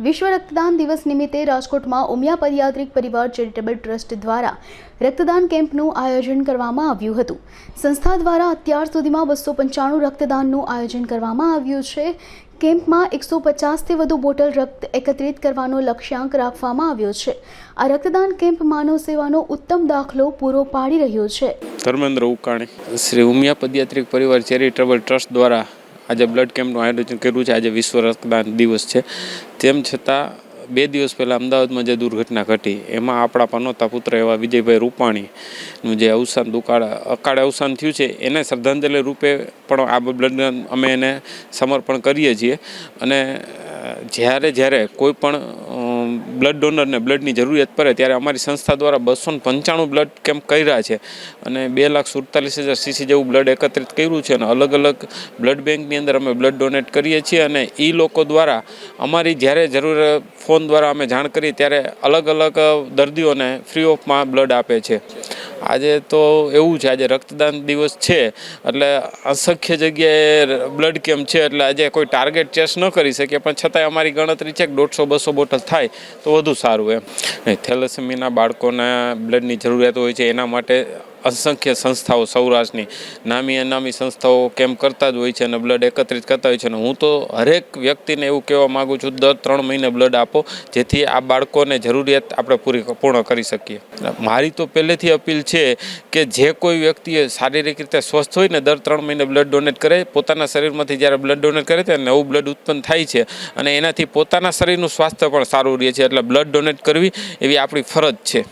વિશ્વ રક્તદાન દિવસ નિમિત્તે રાજકોટમાં ઉમિયા પદયાત્રિક પરિવાર ચેરિટેબલ ટ્રસ્ટ દ્વારા રક્તદાન કેમ્પનું આયોજન કરવામાં આવ્યું હતું। સંસ્થા દ્વારા અત્યાર સુધીમાં 295 રક્તદાનનું આયોજન કરવામાં આવ્યું છે। કેમ્પમાં 150થી વધુ બોટલ રક્ત એકત્રિત કરવાનો લક્ષ્યાંક રાખવામાં આવ્યો છે। આ રક્તદાન કેમ્પ માનવ સેવાનો ઉત્તમ દાખલો પૂરો પાડી રહ્યો છે। ધર્મેન્દ્ર ઉકાણી શ્રી ઉમિયા પદયાત્રિક પરિવાર ચેરિટેબલ ટ્રસ્ટ દ્વારા આજે બ્લડ કેમ્પનું આયોજન કર્યું છે। આજે વિશ્વ રક્તદાન દિવસ છે, તેમ છતાં 2 દિવસ પહેલાં અમદાવાદમાં જે દુર્ઘટના ઘટી એમાં આપણા પનોતા પુત્ર એવા વિજયભાઈ રૂપાણીનું જે અકાળે અવસાન થયું છે એને શ્રદ્ધાંજલિ રૂપે પણ આ બ્લડ અમે એને સમર્પણ કરીએ છીએ। અને જ્યારે કોઈ પણ બ્લડ ડોનરને બ્લડની જરૂરિયાત પડે ત્યારે અમારી સંસ્થા દ્વારા 295 બ્લડ કેમ્પ કર્યા છે અને 2,47,000 સીસી જેવું બ્લડ એકત્રિત કર્યું છે અને અલગ અલગ બ્લડ બેંકની અંદર અમે બ્લડ ડોનેટ કરીએ છીએ અને એ લોકો દ્વારા અમારી જ્યારે જરૂર ફોન દ્વારા અમે જાણ કરીએ ત્યારે અલગ અલગ દર્દીઓને ફ્રી ઓફમાં બ્લડ આપે છે। આજે તો એવું છે, આજે રક્તદાન દિવસ છે એટલે અસંખ્ય જગ્યાએ બ્લડ કેમ્પ છે એટલે આજે કોઈ ટાર્ગેટ ચેસ ન કરી શકીએ, પણ છતાંય અમારી ગણતરી છે કે 150-200 બોટલ થાય તો વધુ સારું એમ। થેલેસેમિયાના બાળકોને બ્લડની જરૂરિયાત હોય છે, એના માટે અસંખ્ય સંસ્થાઓ સૌરાષ્ટ્રની નામી અનામી સંસ્થાઓ કેમ્પ કરતા જ હોય છે અને બ્લડ એકત્રિત કરતા હોય છે અને હું તો હરેક વ્યક્તિને એવું કહેવા માગું છું, દર 3 મહિને બ્લડ આપો જેથી આ બાળકોને જરૂરિયાત આપણે પૂર્ણ કરી શકીએ। મારી તો પહેલેથી અપીલ છે કે જે કોઈ વ્યક્તિએ શારીરિક રીતે સ્વસ્થ હોય ને દર 3 મહિને બ્લડ ડોનેટ કરે। પોતાના શરીરમાંથી જ્યારે બ્લડ ડોનેટ કરે ત્યારે નવું બ્લડ ઉત્પન્ન થાય છે અને એનાથી પોતાના શરીરનું સ્વાસ્થ્ય પણ સારું રહે છે, એટલે બ્લડ ડોનેટ કરવી એવી આપણી ફરજ છે।